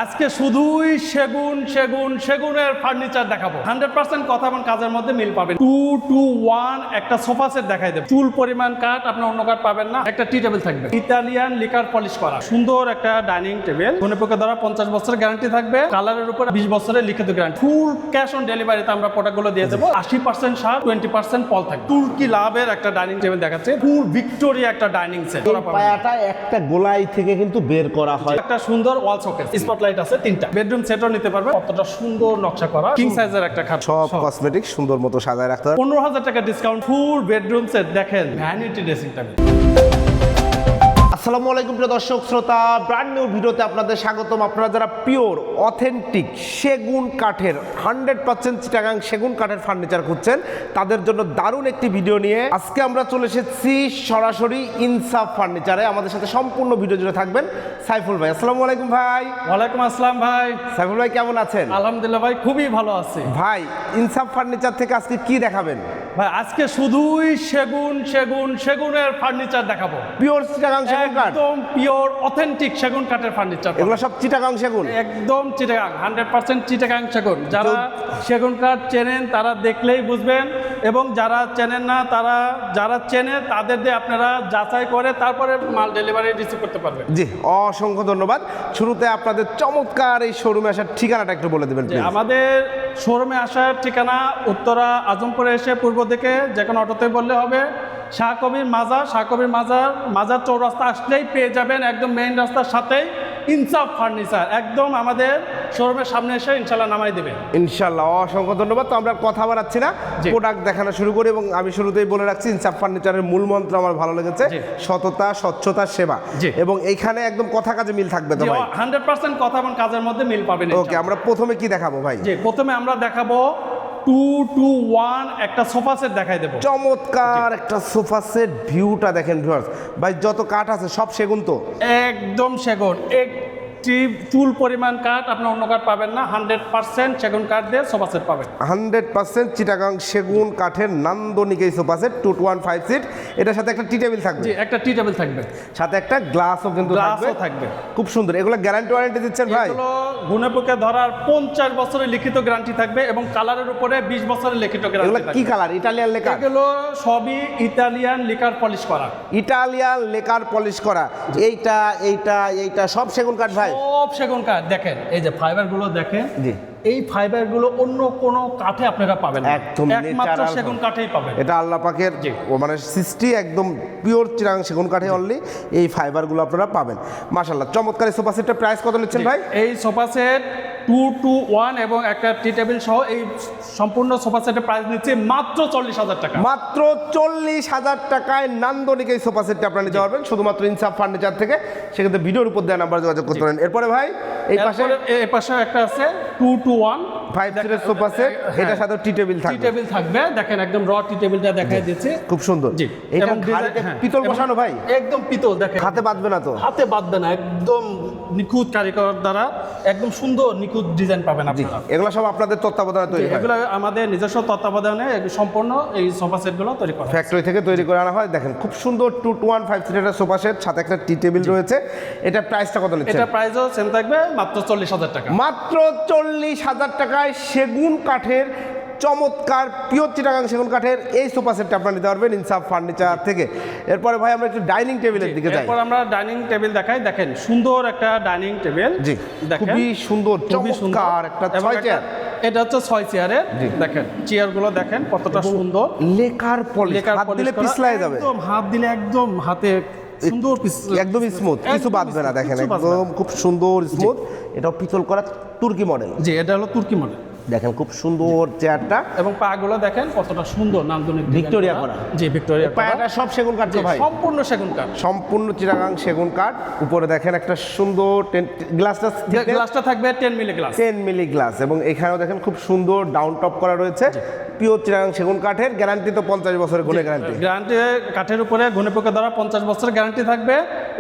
আজকে শুধুই সেগুনের ফার্নিচার দেখাবো। 100% কথা এবং কাজের মধ্যে মিল পাবেন। 2-to-1 একটা সোফা সেট দেখাই দেব। চুল পরিমাণ কাঠ আপনি অন্য কাঠ পাবেন না। একটা টি টেবিল থাকবে, ইতালিয়ান লিকার পলিশ করা সুন্দর একটা ডাইনিং টেবিল। গুণেপক্ষে ধরা 50 বছরের গ্যারান্টি থাকবে। কালারের উপর 20 বছরের লিখিত গ্যারান্টি। ফুল ক্যাশ অন ডেলিভারিতে আমরা প্রোডাক্টগুলো দিয়ে দেবো। 80% সার, 20% পল থাকবে। তুর্কি লাভের একটা ডাইনিং টেবিল দেখাচ্ছে। ফুল ভিক্টোরিয়া একটা ডাইনিং সেট। পায়াটা একটা গোলাই থেকে কিন্তু বের করা হয়। একটা সুন্দর ওয়াল শোকেস, স্পটলাইট আছে 3টা। বেডরুম সেটও নিতে পারবে। কতটা সুন্দর নকশা করা, কিং সাইজের একটা খাট। সব কসমেটিক সুন্দর মতো সাজায় রাখতে হবে। 15,000 টাকা ডিসকাউন্ট। ফুল বেডরুম সেট দেখেন, ভ্যানিটি ড্রেসিং টেবিল। আসসালামু আলাইকুম প্রিয় দর্শক শ্রোতা, ব্র্যান্ড নিউ ভিডিওতে আপনাদের স্বাগতম। আপনারা যারা পিওর অথেন্টিক সেগুন কাঠের 100% চিটাগাং সেগুন কাঠের ফার্নিচার খুঁজছেন, তাদের জন্য দারুণ একটি ভিডিও নিয়ে আজকে আমরা চলে এসেছি সরাসরি ইনসাফ ফার্নিচারে। আমাদের সাথে সম্পূর্ণ ভিডিও জুড়ে থাকবেন সাইফুল ভাই। আসসালামু আলাইকুম ভাই। ওয়ালাইকুম আসসালাম ভাই। সাইফুল ভাই কেমন আছেন? আলহামদুলিল্লাহ ভাই, খুবই ভালো আছি ভাই। ইনসাফ ফার্নিচার থেকে আজকে কি দেখাবেন ভাই? আজকে শুধুই সেগুনের ফার্নিচার দেখাবো। পিওর চিটাগাং সেগুন কাঠ, একদম পিওর অথেন্টিক সেগুন কাঠের ফার্নিচার। এগুলো সব চিটাগাং সেগুন, একদম চিটাগাং, 100% চিটাগাং সেগুন। যারা সেগুন কাঠ চেনেন তারা দেখলেই বুঝবেন, এবং যারা চেনেন না তারা, যারা চেনে তাদের দিয়ে আপনারা যাচাই করে তারপরে মাল ডেলিভারি রিসিভ করতে পারবেন। জি, অসংখ্য ধন্যবাদ। শুরুতে আপনাদের চমৎকার এই শোরুমে আসার ঠিকানাটা একটু বলে দেবেন প্লিজ। আমাদের শোরুমে আসার ঠিকানা উত্তরা আজমপুরে এসে পূর্ব দিকে যে কোনো অটোতে বললে হবে। শাহকবির মাজার চৌরাস্তা আসলেই পেয়ে যাবেন, একদম মেইন রাস্তার সাথেই ইনসাফ ফার্নিচার। একদম আমাদের শোরুমের সামনে এসে ইনশাল্লাহ নামাই দেবে ইনশাল্লাহ। অসংখ্য ধন্যবাদ। তো আমরা কথা বাড়াচ্ছি না, প্রোডাক্ট দেখানো শুরু করি। এবং আমি শুরুতেই বলে রাখছি, ইনসাফ ফার্নিচারের মূল মন্ত্র আমার ভালো লেগেছে, সততা, স্বচ্ছতা, সেবা। এবং এইখানে একদম কথা কাজে মিল থাকবে তো ভাই? 100% কথা এবং কাজের মধ্যে মিল পাবেন। ওকে, আমরা প্রথমে কি দেখাবো ভাই? প্রথমে আমরা দেখাবো 2-to-1 একটা সোফা সেট দেখাই দেবো। চমৎকার একটা সোফা সেট। ভিউটা দেখেন ভিউয়ার্স ভাই, যত কাঠ আছে সব সেগুন তো? একদম সেগুন। একটি চুল পরিমাণ কাঠ আপনি অন্য কাঠ পাবেন না। 100% সেগুন কাঠ দিয়ে সোফা সেট পাবেন। 100% চিটাগাং সেগুন কাঠের নান্দনিক এই সোফা সেট 2-to-1 5 সিট। এটার সাথে একটা টি টেবিল থাকবে। একটা টি টেবিল থাকবে, সাথে একটা গ্লাসও কিন্তু থাকবে। খুব সুন্দর। এগুলো গ্যারান্টি ওয়ারেন্টি দিচ্ছেন ভাই? এগুলো গুণেপক্ষে ধরার 50 বছরের লিখিত গ্যারান্টি থাকবে, এবং কালারের উপরে 20 বছরের লিখিত গ্যারান্টি থাকবে। কি কালার? Italian lacquer? এগুলো সবই ইতালিয়ান লিকার পলিশ করা। ইটালিয়ান লেকার পলিশ করা। এইটা সব সেগুন কাঠ ভাই? সব সেগুন কাঠ। দেখেন এই যে ফাইবার গুলো দেখেন, জি, এই ফাইবার গুলো অন্য কোনো কাঠে আপনারা পাবেন না, একদম একমাত্র সেগুন কাঠেই পাবেন। এটা আল্লাহ পাকের মানে সৃষ্টি, একদম পিওর চিটাগাং সেগুন কাঠে অনলি এই ফাইবার গুলো আপনারা পাবেন। মাশাআল্লাহ, চমৎকার। এই সোফা সেটের প্রাইস কত নিচ্ছেন ভাই? এই সোফা সেট 2-to-1 এবং একটা টি টেবিল সহ এই সম্পূর্ণ সোফা সেটের প্রাইস নিচ্ছে মাত্র 40,000 টাকা। মাত্র 40,000 টাকায় নান্দনিক এই সোফা সেটটা আপনারা নিতে পারবেন শুধুমাত্র ইনসাফ ফার্নিচার থেকে। সেক্ষেত্রে ভিডিওর উপর দেওয়া নাম্বার যোগাযোগ করতে পারেন। এরপরে ভাই এই পাশে একটা আছে 2-to-1 5 সিটের সোফা সেট। এটার সাথে টি টেবিল থাকবে। টি টেবিল থাকবে, দেখেন একদম র টি টেবিলটা দেখাই দিচ্ছে, খুব সুন্দর। জি, এটা পিতল বসানো ভাই? একদম পিতল। দেখেন হাতে বাঁধবে না তো? হাতে বাঁধবে না, একদম নিখুঁত কারিগর দ্বারা একদম সুন্দর নিখুঁত ডিজাইন পাবেন আপনারা। এগুলো সব আপনাদের তত্ত্বাবধানে তৈরি হয়? এগুলো আমাদের নিজস্ব তত্ত্বাবধানে সম্পূর্ণ এই সোফা সেটগুলো তৈরি করা, ফ্যাক্টরি থেকে তৈরি করে আনা হয়। দেখেন খুব সুন্দর 2-to-1 5 সিটের সোফা সেট, সাথে একটা টি টেবিল রয়েছে। এটা প্রাইসটা কত নিচ্ছেন? এটা প্রাইসও সেম থাকবে, মাত্র 40,000 টাকা। মাত্র 40,000 টাকায় সেগুন কাঠের চমৎকার পিওর চিটাগাং সেগুন কাঠের এই সোফা সেটটা আপনারা নিতে পারবেন ইনসাফ ফার্নিচার থেকে। এরপরে ভাই আমরা একটু ডাইনিং টেবিলের দিকে যাই। এরপর আমরা ডাইনিং টেবিল দেখাই। দেখেন সুন্দর একটা ডাইনিং টেবিল, জি, খুবই সুন্দর, চমৎকার একটা 6 চেয়ার। এটা হচ্ছে 6 চেয়ারের। দেখেন চেয়ারগুলো দেখেন কতটা সুন্দর, লেকার পলিশ, হাত দিলে পিছলায় যাবে, একদম হাত দিলে একদম হাতে সুন্দর, একদম স্মুথ, কিছু বাঁধবে না। দেখেন একদম খুব সুন্দর স্মুথ। এটাও পিতল করা তুর্কি মডেল। জি, এটা হলো তুর্কি মডেল। দেখেন খুব সুন্দর চেয়ারটা, এবং পাগুলো দেখেন কতটা সুন্দর, নান্দনিক ভিক্টোরিয়া করা। জি, ভিক্টোরিয়া পায়াটা সব সেগুন কাঠ ভাই? সম্পূর্ণ সেগুন কাঠ, সম্পূর্ণ চিটাগাং সেগুন কাঠ। উপরে দেখেন একটা সুন্দর গ্লাসটা থাকবে 10 মিলি গ্লাস, 10 মিলি গ্লাস। এবং এখানেও দেখেন খুব সুন্দর ডাউন টপ করা রয়েছে। পিওর চিটাগাং সেগুন কাঠের গ্যারান্টি তো 50 বছরের গুণে গ্যারান্টি। কাঠের উপরে গুণেপক্ষে ধরা 50 বছরের গ্যারান্টি থাকবে,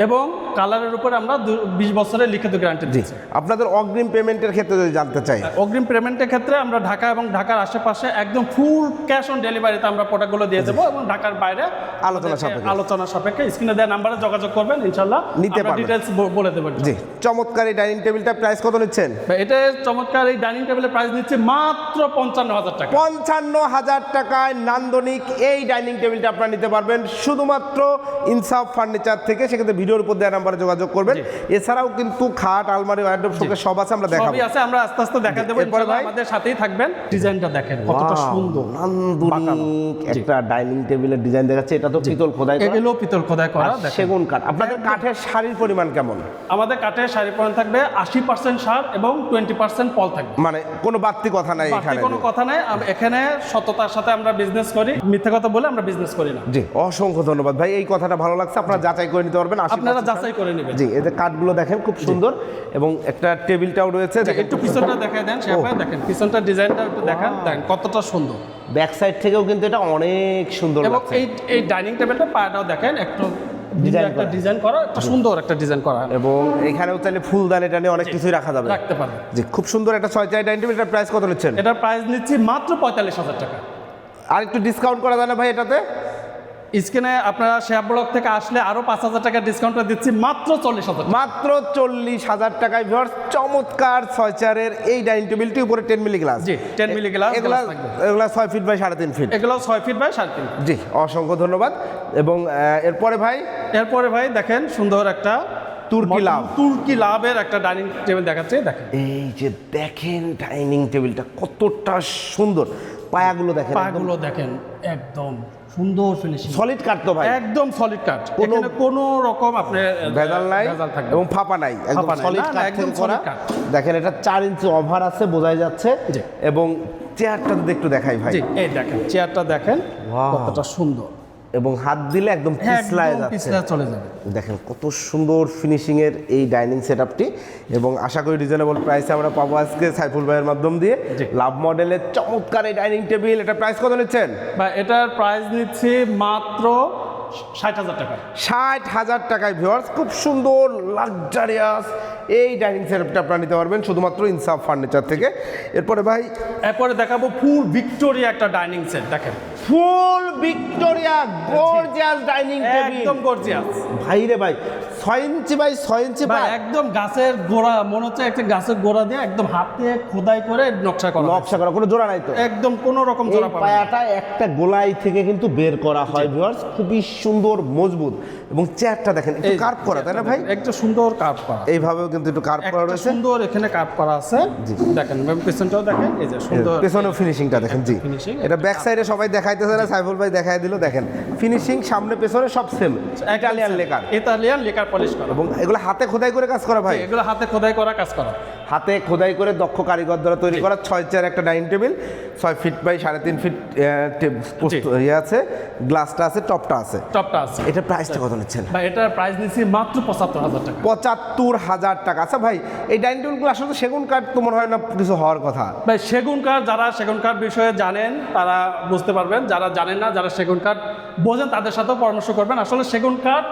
এবং কালারের উপরে আমরা 20 বছরের লিখিত গ্যারান্টি দিচ্ছি। আপনাদের অগ্রিম পেমেন্টের ক্ষেত্রে যদি জানতে চাই, অগ্রিম পেমেন্টের ক্ষেত্রে আমরা ঢাকা এবং ঢাকার আশেপাশে একদম ফুল ক্যাশ অন ডেলিভারিতে আমরা প্রোডাক্টগুলো দিয়ে দেবো, এবং ঢাকার বাইরে আলোচনা সাপেক্ষে স্ক্রিনে দেওয়া নাম্বারে যোগাযোগ করবেন, ইনশাল্লাহ নিতে পারবেন, ডিটেইলস বলে দেবো। জি। চমৎকার এই ডাইনিং টেবিলটা প্রাইস কত নিচ্ছেন? এটা চমৎকার এই ডাইনিং টেবিলের প্রাইস নিচ্ছে মাত্র 55,000 টাকা। 55,000 টাকায় নান্দনিক এই ডাইনিং টেবিলটা আপনারা নিতে পারবেন শুধুমাত্র ইনসাফ ফার্নিচার থেকে। সেক্ষেত্রে ভিডিওর উপর দেওয়া নাম্বারে যোগাযোগ করবেন। এছাড়াও কিন্তু খাট, আলমারি, ওয়ার্ডরোব শোকেস সব আছে, আমরা দেখাবো। সবই আছে, আমরা আস্তে আস্তে দেখা দেবো। এরপরে ভাই আমাদের সাথেই থাকবেন। ডিজাইনটা দেখেন কতটা সুন্দর, নান্দনিক একটা ডাইনিং টেবিলের ডিজাইন দেখাচ্ছে। এটা তো পিতল খোদাই করা, এগুলো পিতল খোদাই করা, দেখেন সেগুন কাঠ। আপনাদের কাঠের শাড়ির পরিমাণ কেমন? আমাদের কাঠের শাড়ি পরিমাণ থাকবে 80% সার এবং 20% পল থাকবে। মানে কোনো বাড়তি কথা নাই বাড়তি এখানে, কোনো কথা নাই। এখানে সততার সাথে আমরা বিজনেস করি, মিথ্যা কথা বলে আমরা বিজনেস করি না। জি, অসংখ্য ধন্যবাদ ভাই, এই কথাটা ভালো লাগছে। আপনারা যাচাই করে নিতে পারবেন, আপনারা যাচাই করে নেবেন। জি, এই যে কাঠগুলো দেখেন খুব সুন্দর, এবং একটা টেবিলটাও রয়েছে। দেখেন একটু পিছনটা দেখায় দেন শেফ ভাই, দেখেন পিছনটা ডিজাইনটা একটু দেখান, দেখেন কতটা সুন্দর। ব্যাক সাইড থেকেও কিন্তু এটা অনেক সুন্দর এবং লাগছে। এই ডাইনিং টেবিলটা পায়াটাও দেখেন একটু একটা ডিজাইন করা, একটা সুন্দর একটা ডিজাইন করা, এবং এখানেও চাইলে ফুলদানি টানে অনেক কিছুই রাখা যাবে, রাখতে পারবেন। জি, খুব সুন্দর একটা 6 চাই ডাইনিং টেবিল। এটার প্রাইস কত নিচ্ছেন? এটার প্রাইস নিচ্ছি মাত্র 45,000 টাকা। আর একটু ডিসকাউন্ট করা যায় না ভাই এটাতে? স্ক্রিনে আপনারা শেয়ার ব্লগ থেকে আসলে আরো 5,000 টাকা ডিসকাউন্টটা দিচ্ছি মাত্র 40,000, মাত্র 40,000 টাকায় ভিউয়ার্স। চমৎকার 6 চেয়ারের এই ডাইনিং টেবিলটি উপরে 10 মিলি গ্লাস। জি, 10 মিলি গ্লাস। এগুলা 6 ফিট বাই 3.5 ফিট। এগুলো 6 ফিট বাই 3.5 ফিট। জি, অসংখ্য ধন্যবাদ। এবং এরপরে ভাই দেখেন সুন্দর একটা তুর্কি লাভের একটা ডাইনিং টেবিল দেখাচ্ছে। দেখেন এই যে দেখেন ডাইনিং টেবিলটা কতটা সুন্দর, পায়াগুলো দেখেন একদম সুন্দর ফিনিশিং, সলিড কাঠ তো ভাই, একদম সলিড কাঠ, এখানে কোনো রকম আপনার ভেজাল নাই এবং ফাঁপা নাই, একদম সলিড কাঠ থেকে করা। দেখেন এটা 4 ইঞ্চি ওভার আছে, বোঝাই যাচ্ছে। এবং চেয়ারটা একটু দেখাই ভাই, এই দেখেন চেয়ারটা দেখেন কতটা সুন্দর, এবং হাত দিলে একদম পিছলায় যাচ্ছে, চলে যাবে। দেখেন কত সুন্দর ফিনিশিং এর এই ডাইনিং সেটআপটি। এবং আশা করি রিজনেবল প্রাইসে আমরা পাবো আজকে সাইফুল ভাইয়ের মাধ্যম দিয়ে। লাভ মডেলের চমৎকার এই ডাইনিং টেবিল, এটা প্রাইস কত নিচ্ছেন? ভাই এটার প্রাইস নিচ্ছি মাত্র 60,000 টাকা। 60,000 টাকায় ভিউয়ার্স, খুব সুন্দর লাক্সারিয়াস এই ডাইনিং সেটআপটা আপনারা নিতে পারবেন শুধুমাত্র ইনসাফ ফার্নিচার থেকে। এরপরে দেখাবো ফুল ভিক্টোরিয়া একটা ডাইনিং সেট। দেখেন ফুল ভিক্টোরিয়া গর্জিয়াস ডাইনিং টেবিল, একদম গর্জিয়াস ভাই রে ভাই। 6 ইঞ্চি বাই 6 ইঞ্চি ভাই, একদম গাছের গোড়া, মনে হচ্ছে একটা গাছের গোড়া দিয়ে একদম হাতে খোদাই করে নকশা করা, কোনো জোড়া নাই তো, একদম কোনো রকম জোড়া পাবেন না। পায়াটা একটা গোলাই থেকে কিন্তু বের করা হয় ভিউয়ার্স, খুবই সুন্দর মজবুত। এবং চেয়ারটা দেখেন একটু কার্ভ করা, তাই না ভাই? একটা সুন্দর কার্ভ করা, এইভাবেও কিন্তু একটু কার্ভ করা রয়েছে, সুন্দর এখানে কার্ভ করা আছে। দেখেন পেছনটাও দেখেন, এই যে সুন্দর পেছনেও ফিনিশিংটা দেখেন। জি, এটা ব্যাক সাইডে সবাই দেখাইতেছে না, সাইফুল ভাই দেখাই দিল। দেখেন ফিনিশিং সামনে পেছনে সব সেম, ইতালিয়ান লেকার পলিশ করা। এবং এগুলো হাতে খোদাই করে কাজ করা ভাই, এগুলো হাতে খোদাই করা কাজ করা, হাতে খোদাই করে দক্ষ কারিগর দ্বারা তৈরি করা 6 চেয়ার একটা dining table. 6 feet by 3.5 feet আছে, গ্লাসটা আছে, টপটা আছে। এটা প্রাইসটা কত নিচ্ছেন ভাই? এটার প্রাইস নিচ্ছি মাত্র 75,000 টাকা। 75,000 টাকা। আচ্ছা ভাই, এই ডাইনিং টেবিলগুলো আসলে সেগুন কাঠ তো মনে হয় না কিছু হওয়ার কথা ভাই। সেগুন কাঠ, যারা সেগুন কাঠ বিষয়ে জানেন তারা বুঝতে পারবেন, যারা জানেন না, যারা সেগুন কাঠ বোঝেন তাদের সাথেও পরামর্শ করবেন। আসলে সেগুন কাঠ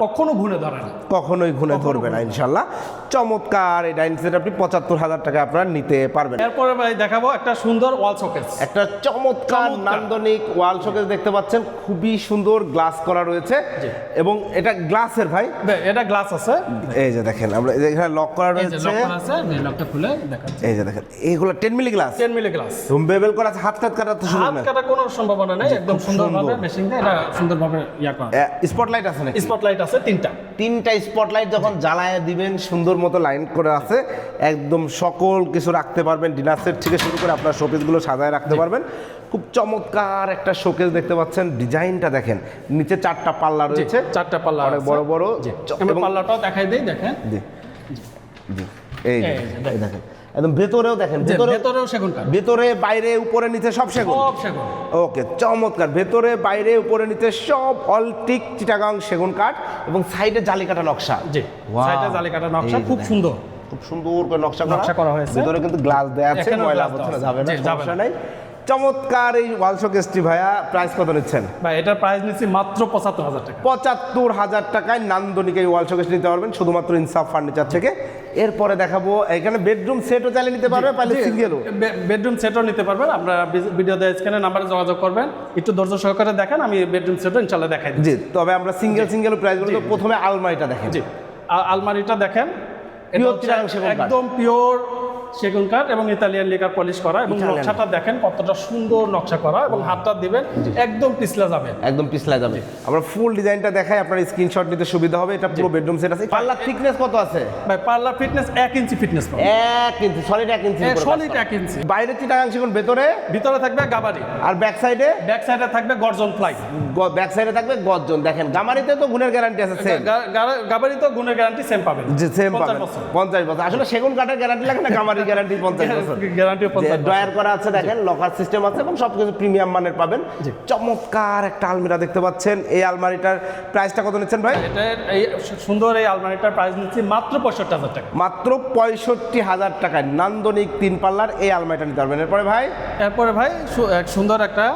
কখনো ঘুরে ধরে না, কখনোই ঘুরে ধরবে না ইনশাল্লাহ। চমৎকার এই ডাইনিং সেট আপনি 75,000 টাকা আপনারা নিতে পারবেন। এরপরে ভাই দেখাবো একটা সুন্দর ওয়াল শোকেস, একটা চমৎকার নান্দনিক ওয়াল শোকেস দেখতে পাচ্ছেন, খুবই সুন্দর গ্লাস করা রয়েছে। এবং এটা গ্লাসের ভাই, এটা গ্লাস আছে, এই যে দেখেন আমরা এখানে লক করা রয়েছে, লকটা খুলে দেখেন, এই যে দেখেন এইগুলো 10 milli glass, 10 milli glass bevel করা আছে। হাত কাটা তো শুরু না, হাত কাটা কোনো সম্ভাবনা নাই, একদম সুন্দরভাবে মেশিং দিয়ে এটা সুন্দরভাবে ইয়া করা। স্পটলাইট আছে নাকি? স্পটলাইট আছে তিনটা স্পটলাইট যখন জ্বালায় দিবেন সুন্দর মতো লাইন করে আছে, একদম সকল কিছু রাখতে পারবেন, ডিনার সেট থেকে শুরু করে আপনার শোকেসগুলো সাজায় রাখতে পারবেন। খুব চমৎকার একটা শোকেস দেখতে পাচ্ছেন, ডিজাইনটা দেখেন, নিচে 4টা পাল্লা রয়েছে, 4টা পাল্লা অনেক বড় বড়। এবং পাল্লাটাও দেখাই দেই, দেখেন এই দেখেন একদম ভেতরেও দেখেন, ভেতরেও সেগুন কাঠ, ভেতরে বাইরে উপরে নিচে সব সেগুন। ওকে, চমৎকার, ভেতরে বাইরে উপরে নিচে সব অলটিক চিটাগাং সেগুন কাঠ। এবং সাইডে জালি কাটা নকশা, সাইডে জালি কাটা নকশা, খুব সুন্দর করে নকশা করা হয়েছে। ভেতরে কিন্তু গ্লাস দেয়া আছে, ময়লা হচ্ছে না, যাবে না, সমস্যা নাই। চমৎকার এই ওয়াল শোকেসটি ভাইয়া প্রাইস কত নিচ্ছেন? ভাই এটার প্রাইস নিচ্ছি মাত্র ৭৫,০০০ টাকা। ৭৫,০০০ টাকায় নান্দনিক এই ওয়াল শোকেস নিতে পারবেন শুধুমাত্র ইনসাফ ফার্নিচার থেকে। এরপরে দেখাবো এখানে বেডরুম সেটও চাইলে নিতে পারবে, পাইলে সিঙ্গেলও। বেডরুম সেটও নিতে পারবেন। আপনারা ভিডিও দেওয়া স্ক্রিনে নাম্বারে যোগাযোগ করবেন, একটু ধৈর্য সহকারে দেখেন, আমি বেডরুম সেটও ইনশাল্লাহ দেখাই দিচ্ছি। জি, তবে আমরা সিঙ্গেল প্রাইসগুলো তো প্রথমে আলমারিটা দেখেন। জি, আলমারিটা দেখেন, এটা Pure হচ্ছে চিটাগাং সেগুন কাঠ। একদম পিওর সেগুন কাঠ এবং ইতালিয়ান লেকার পলিশ করা, এবং Italian। নকশাটা দেখেন কতটা সুন্দর নকশা করা, এবং হাতটা দিবেন একদম পিছলা যাবে। একদম পিছলা যাবে। আমরা ফুল ডিজাইনটা দেখাই, আপনার স্ক্রিনশট নিতে সুবিধা হবে। এটা পুরো বেডরুম সেট আছে। পাল্লার থিকনেস কত আছে ভাই পার্লার ফিটনেস 1 ইঞ্চি ফিটনেস পাবে। 1 ইঞ্চি, সলিড 1 ইঞ্চি। সলিড 1 ইঞ্চি। বাইরে চিটাগাং সেগুন, ভিতরে থাকবে গাবারি, আর ব্যাক সাইডে থাকবে গর্জন ফ্লাই। ব্যাক সাইডে থাকবে গর্জন। দেখেন গামারিতে তো গুণের গ্যারান্টি আছে সেম। গাবারি তো গুণের গ্যারান্টি সেম পাবেন। জি, সেম 50 পাবেন। বছর। 50 বছর। আসলে সেগুন কাঠের গ্যারান্টি লাগে না, গামারির গ্যারান্টি 50 বছর। গ্যারান্টি 50 বছর। ড্রয়ার করা আছে, দেখেন লকার সিস্টেম আছে এবং সবকিছু প্রিমিয়াম মানের পাবেন। চমৎকার একটা আলমিরা দেখতে পাচ্ছেন। এই আলমারিটার প্রাইসটা কত নিচ্ছেন ভাই? এটার এই সুন্দর এই আলমারিটার প্রাইস নিচ্ছি মাত্র 65,০০০ টাকা। মাত্র 65,০০০ টাকায় নান্দনিক 3 পাল্লার এই আলমারিটা নিতে পারবেন। এরপরে ভাই এরপরে ভাই এক সুন্দর একটা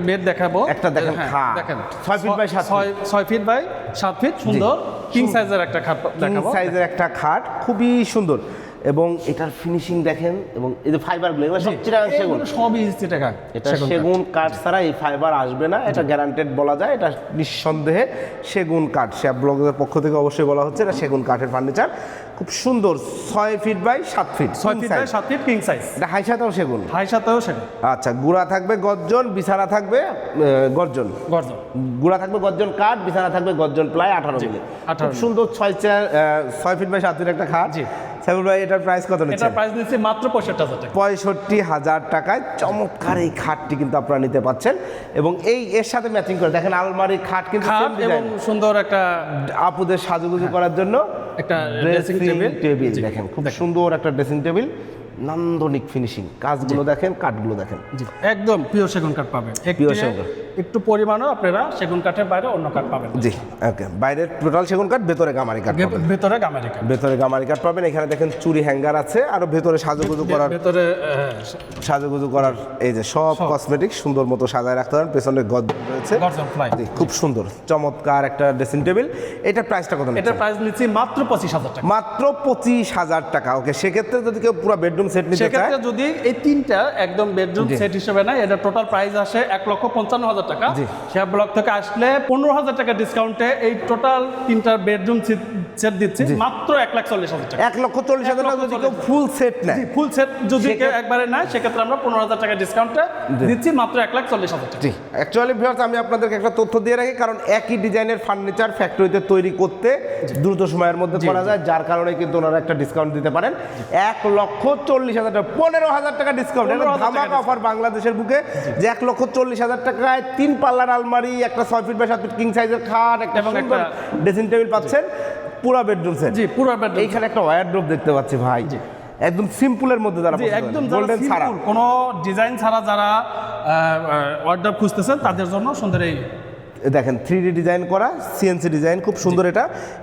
বেড দেখাবো। একটা দেখেন, হ্যাঁ, খাট। দেখেন 6 feet by 7 feet. 6 feet by 7 feet সুন্দর কিং সাইজের একটা খাট দেখাবো। সাইজের একটা খাট, খুবই সুন্দর। এবং এটার ফিনিশিং দেখেন, এবং এই যে ফাইবারগুলো এগুলো সব চিটাগাং সেগুন। সবই চিটাগাং। এটা সেগুন কাঠ ছাড়া এই ফাইবার আসবে না, এটা গ্যারান্টেড বলা যায়। এটা নিঃসন্দেহে সেগুন কাঠ। শ্যাপ ব্লগের পক্ষ থেকে অবশ্যই বলা হচ্ছে এটা সেগুন কাঠের ফার্নিচার। খুব সুন্দর, 6 feet by 7 feet. 6 feet by 7 feet king size. এটা হাই সাথেও সেগুন। হাই সাথেও সেগুন। আচ্ছা, গুড়া থাকবে গর্জন, বিছানা থাকবে গর্জন। গর্জন। গুড়া থাকবে গর্জন কাঠ, বিছানা থাকবে গর্জন প্লাই 18 মিলি। 18 খুব সুন্দর 6 ফিট বাই 7 ফিট একটা খাট। জি। সাইবুল ভাই এটার প্রাইস কত নিচ্ছেন? এটার প্রাইস নিচ্ছি মাত্র 65,০০০ টাকা। 65,০০০ টাকায় চমৎকার এই খাটটি কিন্তু আপনারা নিতে পাচ্ছেন। এবং এর সাথে ম্যাচিং করে দেখেন আলমারি খাট কিন্তু খাট same এবং design। সুন্দর একটা আপুদের সাজুগুজু করার জন্য একটা ড্রেসিং টেবিল জি, দেখেন, খুব সুন্দর একটা ড্রেসিং টেবিল। নান্দনিক ফিনিশিং, কাজগুলো দেখেন, কাঠগুলো দেখেন। জি, একদম পিওর সেগুন কাঠ পাবেন। Pure সেগুন কাঠ। একটু পরিমাণও আপনারা সেগুন কাঠের বাইরে অন্য কাঠ পাবেন। জি, ওকে। বাইরের টোটাল সেগুন কাঠ, ভেতরে গামারি কাঠ পাবেন। ভেতরে গামারি কাঠ। ভেতরে গামারি কাঠ পাবেন। এখানে দেখেন চুরি হ্যাঙ্গার আছে, আরো ভেতরে সাজুগুজু করার, ভেতরে সাজুগুজু করার এই যে সব কসমেটিক সুন্দর মতো সাজায় রাখতে পারেন। পেছনে গর্জন রয়েছে, গর্জন ফ্লাই। জি, খুব সুন্দর চমৎকার একটা ড্রেসিং টেবিল। এটার প্রাইসটা কত? এটার প্রাইস নিচ্ছি মাত্র 25,০০০ টাকা। মাত্র 25,০০০ টাকা। ওকে, সেক্ষেত্রে যদি কেউ পুরো বেডরুম সেট নিতে চায়, সেক্ষেত্রে যদি এই তিনটা একদম বেডরুম সেট হিসেবে নেয়, এটা টোটাল প্রাইস আসে 1,55,000 টাকা। জি। শেয়ার ব্লক থেকে আসলে 15,000 টাকা ডিসকাউন্টে এই টোটাল তিনটা বেডরুম সেট দিচ্ছি মাত্র 1,40,000 টাকা। 1,40,000 টাকা যদি কেউ ফুল সেট নেয়, ফুল সেট যদি কেউ একবারে নেয়, সেক্ষেত্রে আমরা 15,000 টাকা ডিসকাউন্টে দিচ্ছি মাত্র 1,40,000 টাকা। জি। অ্যাকচুয়ালি ভিউয়ার্স, আমি আপনাদেরকে একটা তথ্য দিয়ে রাখি, কারণ একই ডিজাইনের ফার্নিচার ফ্যাক্টরিতে তৈরি করতে দ্রুত সময়ের মধ্যে করা যায়, যার কারণে কিন্তু ওনারা একটা ডিসকাউন্ট দিতে পারেন। 1,40,000 টাকা, 15,000 টাকা ডিসকাউন্ট। এটা 15,000 ধামাকা অফার বাংলাদেশের বুকে, যে 1,40,000 টাকায় 3 পাল্লার আলমারি, একটা 6 ফিট বাই 7 ফিট কিং সাইজের খাট, একটা এবং সুন্দর একটা ড্রেসিং টেবিল পাচ্ছেন, পুরো বেডরুম সেট। জি, পুরো বেডরুম। এইখানে একটা ওয়ারড্রোব দেখতে পাচ্ছি ভাই, একদম সিম্পলের মধ্যে যারা জি, একদম গোল্ডেন ছাড়া, কোনো ডিজাইন ছাড়া যারা অর্ডার খুঁজতেছেন তাদের জন্য সুন্দর এই দেখেন 3D ডিজাইন করা, সিএনসি ডিজাইন, খুব সুন্দর।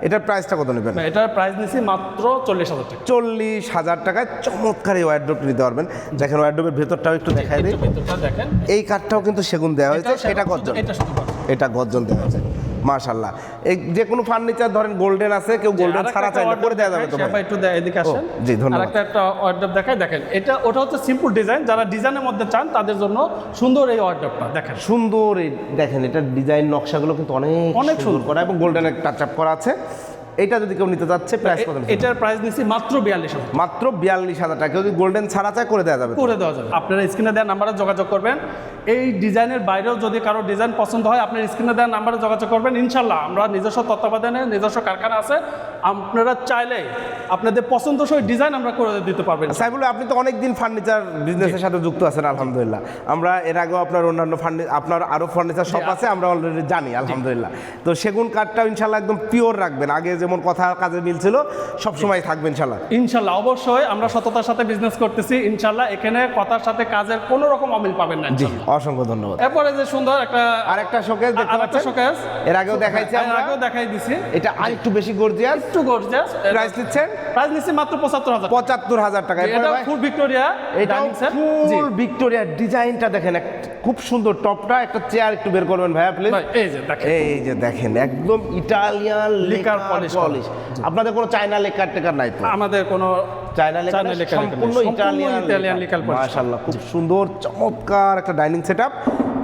এটার প্রাইসটা কত নেবেন? এটার প্রাইস নিচ্ছি মাত্র 40,000 টাকা। 40,000 টাকায় চমৎকার এই ওয়ারড্রোবটি নিতে পারবেন। দেখেন ওয়ারড্রোবের ভেতরটাও একটু দেখাই দিই। ভিতরটা দেখেন, এই কাঠটাও কিন্তু সেগুন দেওয়া হয়েছে, এটা গর্জন, এটা শুধু গর্জন। এটা গর্জন দেওয়া হয়েছে। মাশাআল্লাহ, এই যে কোনো ফার্নিচার ধরেন গোল্ডেন আছে, কেউ গোল্ডেন ছাড়া চাইলে করে দেওয়া যাবে তো ভাই? একটু এদিকে আসেন। জি, ধন্যবাদ। একটা অর্ডার দেখাই, দেখেন এটা, ওটা হচ্ছে সিম্পল ডিজাইন। যারা ডিজাইনের মধ্যে চান তাদের জন্য সুন্দর এই অর্ডারটা দেখেন। সুন্দর এই দেখেন, এটা ডিজাইন নকশাগুলো কিন্তু অনেক সুন্দর করা এবং গোল্ডেনের টাচ আপ করা আছে। এটা যদি কেউ নিতে যাচ্ছে, প্রাইস কত? এটার প্রাইস নিচ্ছি মাত্র 42,000। মাত্র 42,000 টাকা। যদি গোল্ডেন ছাড়া চায় করে দেওয়া যাবে? করে দেওয়া যাবে। আপনারা স্ক্রিনে দেওয়া নাম্বারে যোগাযোগ করবেন। এই ডিজাইনের বাইরেও যদি কারো ডিজাইন পছন্দ হয়, আপনার স্ক্রিনে দেওয়া নাম্বারে যোগাযোগ করবেন। ইনশাল্লাহ আমরা নিজস্ব তত্ত্বাবধানে, নিজস্ব কারখানা আছে, আপনারা চাইলে আপনাদের পছন্দসই ডিজাইন আমরা করে দিতে পারবেন। সাইবুল, আপনি তো অনেকদিন ফার্নিচার বিজনেসের সাথে যুক্ত আছেন, আলহামদুলিল্লাহ। আমরা এর আগেও আপনার অন্যান্য আপনার আরো ফার্নিচার শপ আছে, আমরা অলরেডি জানি, আলহামদুলিল্লাহ। তো সেগুন কাঠটাও ইনশাল্লাহ একদম পিওর রাখবেন। আগে যেমন কথা কাজে মিল ছিল সব সময় থাকবে ইনশাল্লাহ। ইনশাল্লাহ অবশ্যই আমরা সততার সাথে বিজনেস করতেছি ইনশাল্লাহ, এখানে কথার সাথে কাজের কোনো রকম অমিল পাবেন না জি, ইনশাল্লাহ। অসংখ্য ধন্যবাদ। এরপরে যে সুন্দর একটা আরেকটা শোকেস দেখতে আরেকটা পাচ্ছেন, শোকেস এর আগেও দেখাইছি আমরা, আগেও দেখাই দিছি। এটা আরেকটু বেশি গর্জিয়াস। একটু গর্জিয়াস। প্রাইস নিচ্ছেন? প্রাইস নিচ্ছি মাত্র 75,000 টাকা। 75,000 টাকা। এরপরে এটা ভাই ফুল ভিক্টোরিয়া এটা ডাইনিং সেট। জি ফুল ভিক্টোরিয়া ডিজাইনটা দেখেন, খুব সুন্দর। টপটা একটা চেয়ার একটু বের করবেন ভাইয়া প্লিজ। ভাই এই যে দেখেন, এই যে দেখেন একদম Italian liquor liquor polish polish. আপনাদের কোনো চায়না লেকার টেকার নাই তো? আমাদের কোনো চায়না লেকার চায়না লেকার সম্পূর্ণ নেই, ইটালিয়ান লিকার পলিশ। মাশাআল্লাহ, খুব সুন্দর চমৎকার একটা ডাইনিং সেটআপ।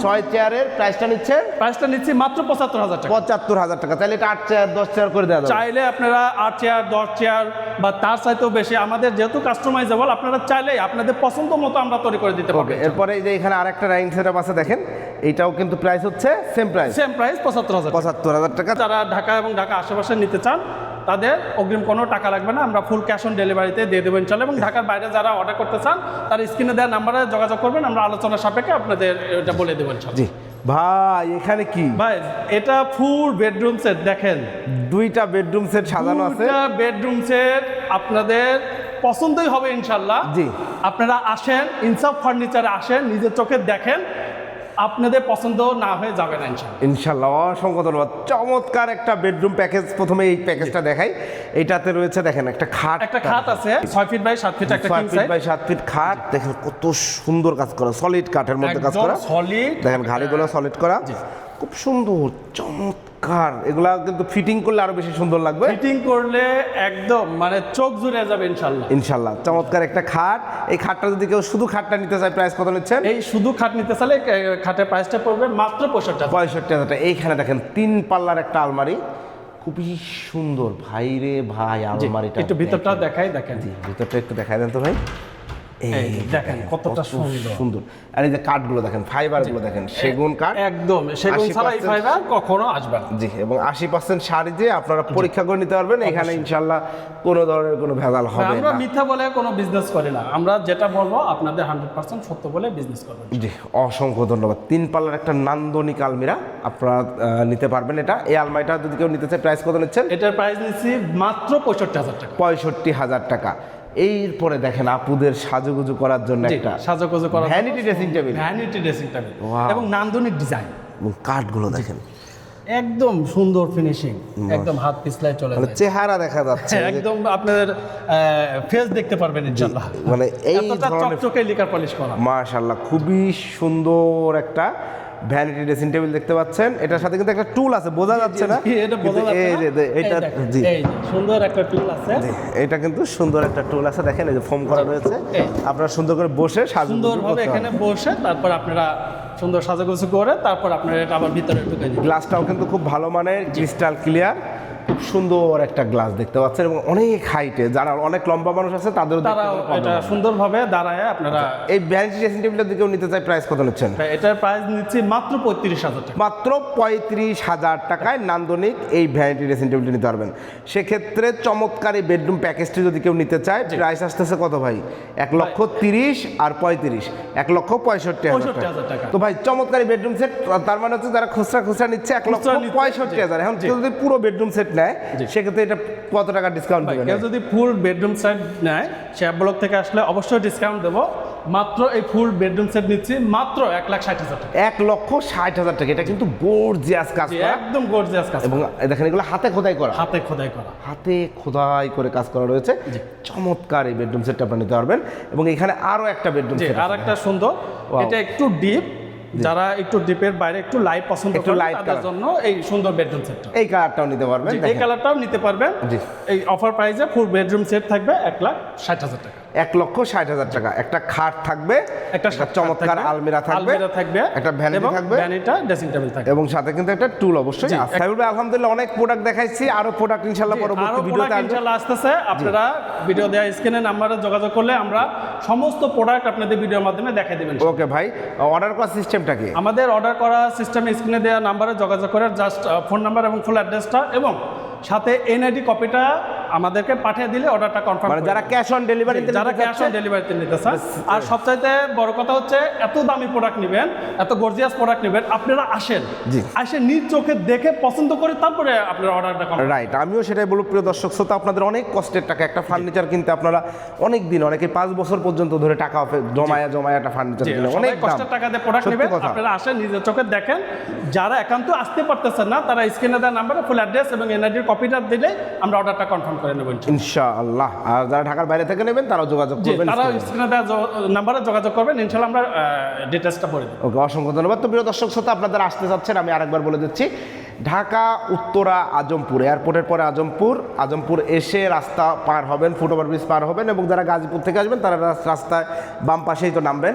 6 চেয়ারের প্রাইসটা নিচ্ছে প্রাইসটা নিচ্ছি মাত্র 75,000 টাকা। 75,000 টাকা। তাহলে এটা 8 চেয়ার 10 চেয়ার করে দেওয়া যাবে। চাইলে আপনারা 8 চেয়ার 10 চেয়ার বা তার চাইতেও বেশি, আমাদের যেহেতু কাস্টমাইজেবল, আপনারা চাইলে আপনাদের পছন্দ মতো আমরা তৈরি করে দিতে পারবো। এরপরে এই যে এখানে আরেকটা ডাইনিং সেটআপ আছে দেখেন, এটাও কিন্তু প্রাইস হচ্ছে সেম প্রাইস, সেম প্রাইস 75,000 টাকা। 75,000 টাকা। যারা ঢাকা এবং ঢাকা আশেপাশে নিতে চান তাদের অগ্রিম কোনো টাকা লাগবে না, আমরা ফুল ক্যাশ অন ডেলিভারিতে দিয়ে দেবো ইনশাল্লাহ। এবং ঢাকার বাইরে যারা অর্ডার করতে চান তারা স্ক্রিনে দেওয়া নাম্বারে যোগাযোগ করবেন, আমরা আলোচনা সাপেক্ষে আপনাদের এটা বলে দেবো ইনশাল্লাহ। জি ভাই, এখানে কি ভাই এটা ফুল বেডরুম সেট দেখেন, 2টা বেডরুম সেট সাজানো আছে। বেডরুম সেট আপনাদের পছন্দই হবে ইনশাল্লাহ। জি। আপনারা আসেন, ইনসাফ ফার্নিচারে আসেন, নিজের চোখে দেখেন, আপনাদের পছন্দ না হয়ে যাবে না ইনশাল্লাহ। ইনশাল্লাহ, অসংখ্য ধন্যবাদ। চমৎকার একটা বেডরুম প্যাকেজ। প্রথমে এই প্যাকেজটা দেখাই। এইটাতে রয়েছে দেখেন একটা খাট, একটা খাট আছে 6 ফিট বাই 7 ফিট, একটা 6 king feet size by 7 feet খাট। দেখেন কত সুন্দর কাজ করা, সলিড কাঠের মধ্যে কাজ একদম করা। সলিড। দেখেন ঘাড়িগুলো সলিড করা, খুব সুন্দর চমৎকার। এগুলা কিন্তু ফিটিং করলে আরো বেশি সুন্দর লাগবে। ফিটিং করলে একদম মানে চোখ জুড়ে যাবে ইনশাল্লাহ। ইনশাল্লাহ, চমৎকার একটা খাট। এই খাটটা যদি কেউ শুধু খাটটা নিতে চায়, প্রাইস কত নিচ্ছেন? এই শুধু খাট নিতে চাইলে খাটের প্রাইসটা পড়বে মাত্র 65,000 টাকা। 65,000 টাকা। এইখানে দেখেন 3 পাল্লার একটা আলমারি, খুবই সুন্দর। ভাই রে ভাই, আলমারিটা একটু ভিতরটা দেখাই, দেখেন জি, ভিতরটা একটু দেখাই দেন তো ভাই। এই দেখেন কতটা সুন্দর সুন্দর। আর এই যে কাঠগুলো দেখেন, ফাইবারগুলো দেখেন, সেগুন কাঠ একদম, সেগুন ছাড়া এই 80% ফাইবার কখনো আসবে না। জি, এবং 80% শাড়ি যে আপনারা পরীক্ষা করে নিতে পারবেন। এখানে ইনশাল্লাহ কোনো ধরনের কোনো ভেজাল হবে আমরা না। মিথ্যা বলে কোনো বিজনেস করি না, আমরা যেটা বলবো আপনাদের 100% সত্য বলে বিজনেস করবেন। জি, অসংখ্য ধন্যবাদ। 3 পাল্লার একটা নান্দনিক আলমিরা আপনারা নিতে পারবেন। এটা এই আলমারিটা যদি কেউ নিতে চায়, প্রাইস কত নিচ্ছেন? এটার প্রাইস নিচ্ছি মাত্র 65,000 টাকা। 65,000 টাকা। এরপরে দেখেন আপুদের সাজুগুজু করার জন্য একটা সাজাগোজা করা vanity dressing table, vanity dressing table Wow. এবং নান্দনিক ডিজাইন, এবং কাঠগুলো দেখেন একদম সুন্দর ফিনিশিং, একদম হাত পিছলায় চলে মানে যায়, চেহারা দেখা যাচ্ছে যে একদম আপনাদের ফেস দেখতে পারবেন ইনশাআল্লাহ। মানে এই এতটা ধরনের চকচকে লিকার পলিশ করা। মাশাআল্লাহ, খুবই সুন্দর একটা ভ্যানিটি ড্রেসিং টেবিল দেখতে পাচ্ছেন। এটার সাথে কিন্তু একটা টুল আছে, বোঝা যাচ্ছে না এটা বোঝা কিন্তু যাচ্ছে এই যে না। এটা এই দেখেন, জি এই যে সুন্দর একটা টুল আছে, জি, এটা কিন্তু সুন্দর একটা টুল আছে। দেখেন এই যে ফোম করা রয়েছে, এই। আপনারা সুন্দর করে বসে সাজুগুজু সুন্দরভাবে করতে এখানে পারবেন। বসে তারপর আপনারা সুন্দর সাজাগোজা করে তারপর আপনারা এটা আবার ভিতরে ঢুকে দিন। গ্লাসটাও কিন্তু খুব ভালো মানের, ক্রিস্টাল ক্লিয়ার, খুব সুন্দর একটা গ্লাস দেখতে পাচ্ছেন। এবং অনেক হাইটে, যারা অনেক লম্বা মানুষ আছে তাদেরও দেখতে তারাও কোনো problem এটা হবে না। সুন্দরভাবে দাঁড়ায় আপনারা। এই ভ্যানিটি ড্রেসিং টেবিলটা যদি কেউ নিতে চায়, প্রাইস কত নিচ্ছেন? এটার প্রাইস নিচ্ছি মাত্র 35,000 টাকা। মাত্র 35,000 টাকায় নান্দনিক এই ভ্যানিটি ড্রেসিং টেবিলটি নিতে পারবেন। সেক্ষেত্রে চমৎকার এই বেডরুম প্যাকেজটি যদি কেউ নিতে চায়, প্রাইস আসতেছে কত ভাই? 1,30,000 আর 35, 1,65,000 টাকা। তো ভাই চমৎকার এই বেডরুম সেট, তার মানে হচ্ছে যারা খুচরা নিচ্ছে খুচরা নিচ্ছে, 1,65,000। এখন জি। কেউ যদি পুরো বেডরুম সেট নেয়, সেক্ষেত্রে এটা কত টাকা ডিসকাউন্ট ভাই, দিবেন? কেউ যদি ফুল বেডরুম সেট নেয়, শেয়ার ব্লক থেকে আসলে অবশ্যই ডিসকাউন্ট দেবো। মাত্র এই ফুল বেডরুম সেট নিচ্ছি মাত্র 1,60,000 টাকা। 1,60,000 টাকা। এটা কিন্তু গর্জিয়াস কাজ জি, করা, একদম গর্জিয়াস কাজ, এবং দেখেন এগুলো হাতে খোদাই করা, হাতে খোদাই করা। হাতে খোদাই করে কাজ করা রয়েছে। চমৎকার এই বেডরুম সেটটা আপনারা নিতে পারবেন। এবং এখানে আরো একটা বেডরুম সেট আর একটা সুন্দর, Wow. এটা একটু ডিপ, যারা একটু ডিপের বাইরে একটু লাইট পছন্দ একটু করেন light তাদের color। জন্য এই সুন্দর বেডরুম সেটটা। এই কালারটাও নিতে পারবেন। এই দেখেন, কালারটাও নিতে পারবেন। জি। এই অফার প্রাইসে ফুল বেডরুম সেট থাকবে 1,60,000 টাকা। 1,60,000 টাকা। একটা খাট থাকবে, একটা চমৎকার আলমিরা থাকবে, একটা ভ্যানিটি থাকবে, ভ্যানিটা ড্রেসিং টেবিল থাকবে। এবং সাথে কিন্তু একটা টুল অবশ্যই জি, আছে। সাইবুল ভাই, আলহামদুলিল্লাহ অনেক প্রোডাক্ট দেখাইছি, আরো প্রোডাক্ট ইনশাআল্লাহ পরবর্তী আরো ভিডিওতে প্রোডাক্ট আসবে। ইনশাআল্লাহ আসতেছে, আপনারা ভিডিও দেওয়া স্ক্রিনে নাম্বারে যোগাযোগ করলে আমরা সমস্ত প্রোডাক্ট আপনাদের ভিডিওর মাধ্যমে দেখাই দেবেন। ওকে ভাই, অর্ডার করার সিস্টেমটা কি? আমাদের অর্ডার করা সিস্টেমে স্ক্রিনে দেওয়া নাম্বারে যোগাযোগ করে জাস্ট ফোন নাম্বার এবং ফুল অ্যাড্রেসটা এবং সাথে এনআইডি কপিটা আমাদেরকে পাঠিয়ে দিলে অর্ডারটা কনফার্ম মানে যারা ক্যাশ অন ডেলিভারি যারা ক্যাশ অন ডেলিভারিতে নিতে চান। আর সবচাইতে বড় কথা হচ্ছে এত দামি প্রোডাক্ট নেবেন, এত গর্জিয়াস প্রোডাক্ট নেবেন, আপনারা আসেন, জি। আসে নিজ চোখে দেখে পছন্দ করে তারপরে আপনার অর্ডারটা কনফার্ম। রাইট, আমিও সেটাই বলব প্রিয় দর্শক শ্রোতা, আপনাদের অনেক কষ্টের টাকা একটা ফার্নিচার কিনতে আপনারা অনেক দিন, অনেকে 5 বছর পর্যন্ত ধরে টাকা জমায়া একটা ফার্নিচার কিনে অনেক কষ্টের টাকা দিয়ে প্রোডাক্ট নেবেন, আপনারা আসেন নিজের চোখে দেখেন। যারা একান্ত আসতে পারতেছেন না তারা স্ক্রিনে দেওয়া নাম্বারে ফুল অ্যাড্রেস এবং এনআইডির কপিটা দিলে আমরা অর্ডারটা কনফার্ম করে নেব ইনশাআল্লাহ। আর যারা ঢাকার বাইরে থেকে নেবেন তারাও যোগাযোগ করবেন, তারা স্ক্রিনে দেওয়া নাম্বারে যোগাযোগ করবেন, ইনশাআল্লাহ আমরা ডিটেইলসটা বলে দেব। ওকে, অসংখ্য ধন্যবাদ। তো প্রিয় দর্শক শ্রোতা, আপনারা আসতে যাচ্ছেন, আমি আরেকবার বলে দিচ্ছি, ঢাকা উত্তরা আজমপুর, এয়ারপোর্টের পরে আজমপুর এসে রাস্তা পার হবেন, ফুটওভার ব্রিজ পার হবেন, এবং যারা গাজীপুর থেকে আসবেন তারা রাস্তায় বাম পাশেই তো নামবেন,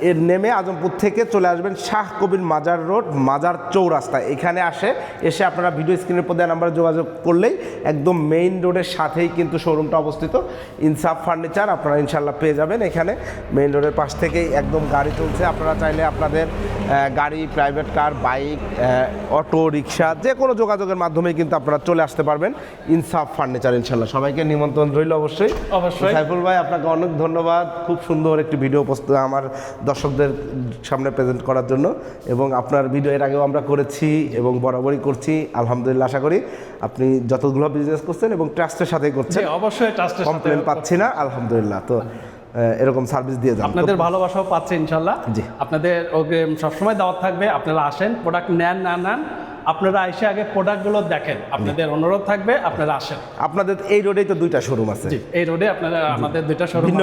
এর নেমে আজমপুর থেকে চলে আসবেন শাহ কবির মাজার রোড, মাজার চৌরাস্তা। এখানে এসে আপনারা ভিডিও স্ক্রিনের উপর দেওয়া নাম্বারে যোগাযোগ করলেই একদম মেইন রোডের সাথেই কিন্তু শোরুমটা অবস্থিত, ইনসাফ ফার্নিচার, আপনারা ইনশাল্লাহ পেয়ে যাবেন। এখানে মেইন রোডের পাশ থেকেই একদম গাড়ি চলছে, আপনারা চাইলে আপনাদের গাড়ি, private car, bike, auto rickshaw যে কোনো যোগাযোগের মাধ্যমে কিন্তু আপনারা চলে আসতে পারবেন ইনসাফ ফার্নিচার। ইনশাল্লাহ সবাইকে নিমন্ত্রণ রইল অবশ্যই। সাইফুল ভাই, আপনাকে অনেক ধন্যবাদ, খুব সুন্দর একটি ভিডিও আমার দর্শকদের সামনে প্রেজেন্ট করার জন্য, এবং আপনার ভিডিও এর আগেও আমরা করেছি এবং বরাবরই করছি, আলহামদুলিল্লাহ। আশা করি আপনি যতগুলো বিজনেস করছেন এবং ট্রাস্টের সাথেই করছেন, অবশ্যই ট্রাস্টের সাথে কমপ্লেন পাচ্ছি না, আলহামদুলিল্লাহ। তো এরকম সার্ভিস দিয়ে যান, আপনাদের ভালোবাসাও পাচ্ছে ইনশাল্লাহ। জি, আপনাদের সবসময় দাওয়াত থাকবে, আপনারা আসেন, প্রোডাক্ট নেন না নেন, আপনারা এসে আগে প্রোডাক্টগুলো দেখেন, আপনাদের অনুরোধ থাকবে আপনারা আসেন। আপনাদের এই রোডেই তো 2টা শোরুম আছে, এই রোডে আপনারা আমাদের 2টা শোরুম, ভিন্ন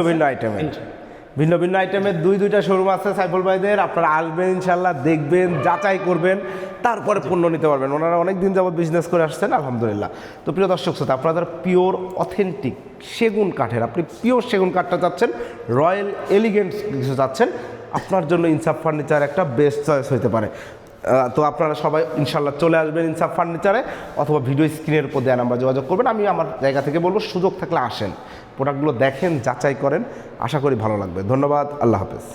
ভিন্ন আইটেমের 2টা শোরুম আছে সাইফুল ভাইদের। আপনারা আসবেন ইনশাল্লাহ, দেখবেন, যাচাই করবেন, তারপরে পণ্য নিতে পারবেন। ওনারা অনেক দিন যাবত বিজনেস করে আসছেন, আলহামদুলিল্লাহ। তো প্রিয় দর্শক শ্রোতা, আপনারা পিওর অথেন্টিক সেগুন কাঠের, আপনি পিওর সেগুন কাঠটা চাচ্ছেন, রয়্যাল এলিগেন্ট কিছু চাচ্ছেন, আপনার জন্য ইনসাফ ফার্নিচার একটা বেস্ট চয়েস হতে পারে। তো আপনারা সবাই ইনশাল্লাহ চলে আসবেন ইনসাফ ফার্নিচারে, অথবা ভিডিও স্ক্রিনের উপর দেওয়া নাম্বার যোগাযোগ করবেন। আমি আমার জায়গা থেকে বলবো, সুযোগ থাকলে আসেন, প্রোডাক্টগুলো দেখেন, যাচাই করেন, আশা করি ভালো লাগবে। ধন্যবাদ, আল্লাহ হাফেজ।